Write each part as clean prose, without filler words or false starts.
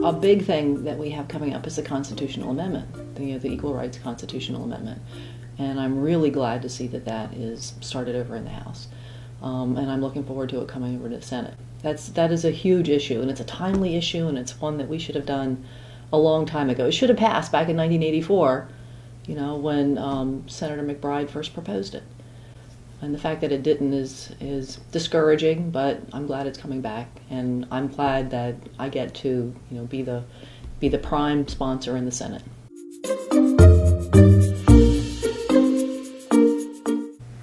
A big thing that we have coming up is the constitutional amendment, the Equal Rights Constitutional Amendment. And I'm really glad to see that that is started over in the House. And I'm looking forward to it coming over to the Senate. That is a huge issue, and it's a timely issue, and it's one that we should have done a long time ago. It should have passed back in 1984, when Senator McBride first proposed it. And the fact that it didn't is discouraging, but I'm glad it's coming back, and I'm glad that I get to be the prime sponsor in the Senate.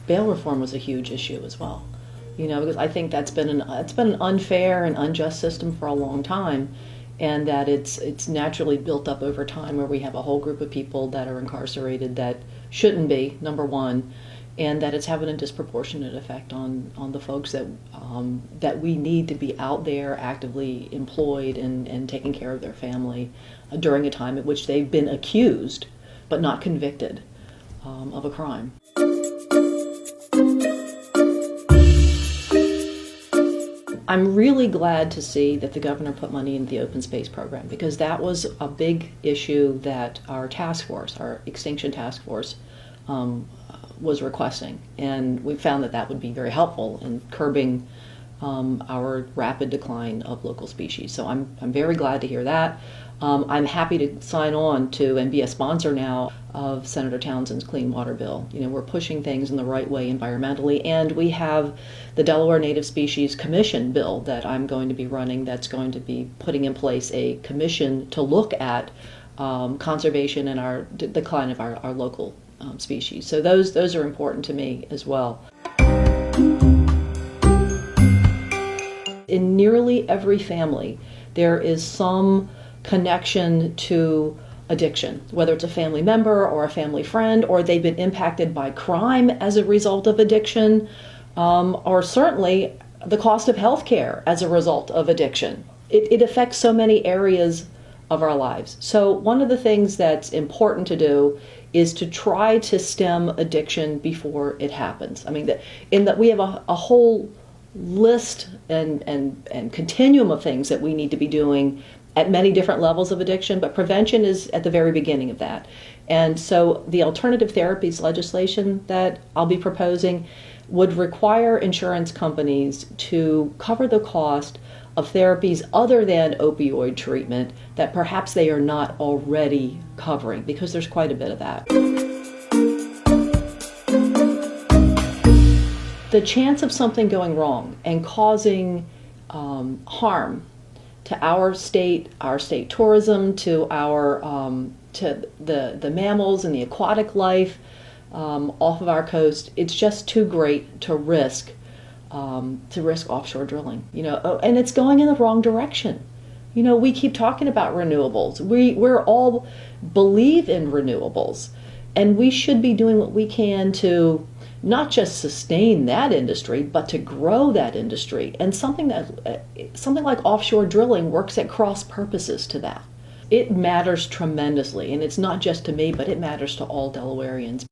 Bail reform was a huge issue as well, because I think it's been an unfair and unjust system for a long time, and that it's naturally built up over time where we have a whole group of people that are incarcerated that shouldn't be, number one, and that it's having a disproportionate effect on the folks that we need to be out there actively employed and taking care of their family during a time at which they've been accused but not convicted of a crime. I'm really glad to see that the governor put money into the open space program, because that was a big issue that our task force, our extinction task force, was requesting, and we found that would be very helpful in curbing our rapid decline of local species. So I'm very glad to hear that. I'm happy to sign on to and be a sponsor now of Senator Townsend's Clean Water Bill. We're pushing things in the right way environmentally, and we have the Delaware Native Species Commission bill that I'm going to be running that's going to be putting in place a commission to look at conservation and our decline of our local species. So those are important to me as well. In nearly every family, there is some connection to addiction, whether it's a family member or a family friend, or they've been impacted by crime as a result of addiction, or certainly the cost of health care as a result of addiction. It affects so many areas of our lives. So one of the things that's important to do is to try to stem addiction before it happens. I mean, we have a whole list and continuum of things that we need to be doing at many different levels of addiction, but prevention is at the very beginning of that. And so the alternative therapies legislation that I'll be proposing would require insurance companies to cover the cost of therapies other than opioid treatment that perhaps they are not already covering, because there's quite a bit of that. The chance of something going wrong and causing harm to our state tourism, to the mammals and the aquatic life off of our coast, it's just too great to risk offshore drilling. And it's going in the wrong direction. We keep talking about renewables. We're all believe in renewables, and we should be doing what we can to not just sustain that industry, but to grow that industry. And something like offshore drilling works at cross purposes to that. It matters tremendously, and it's not just to me, but it matters to all Delawareans.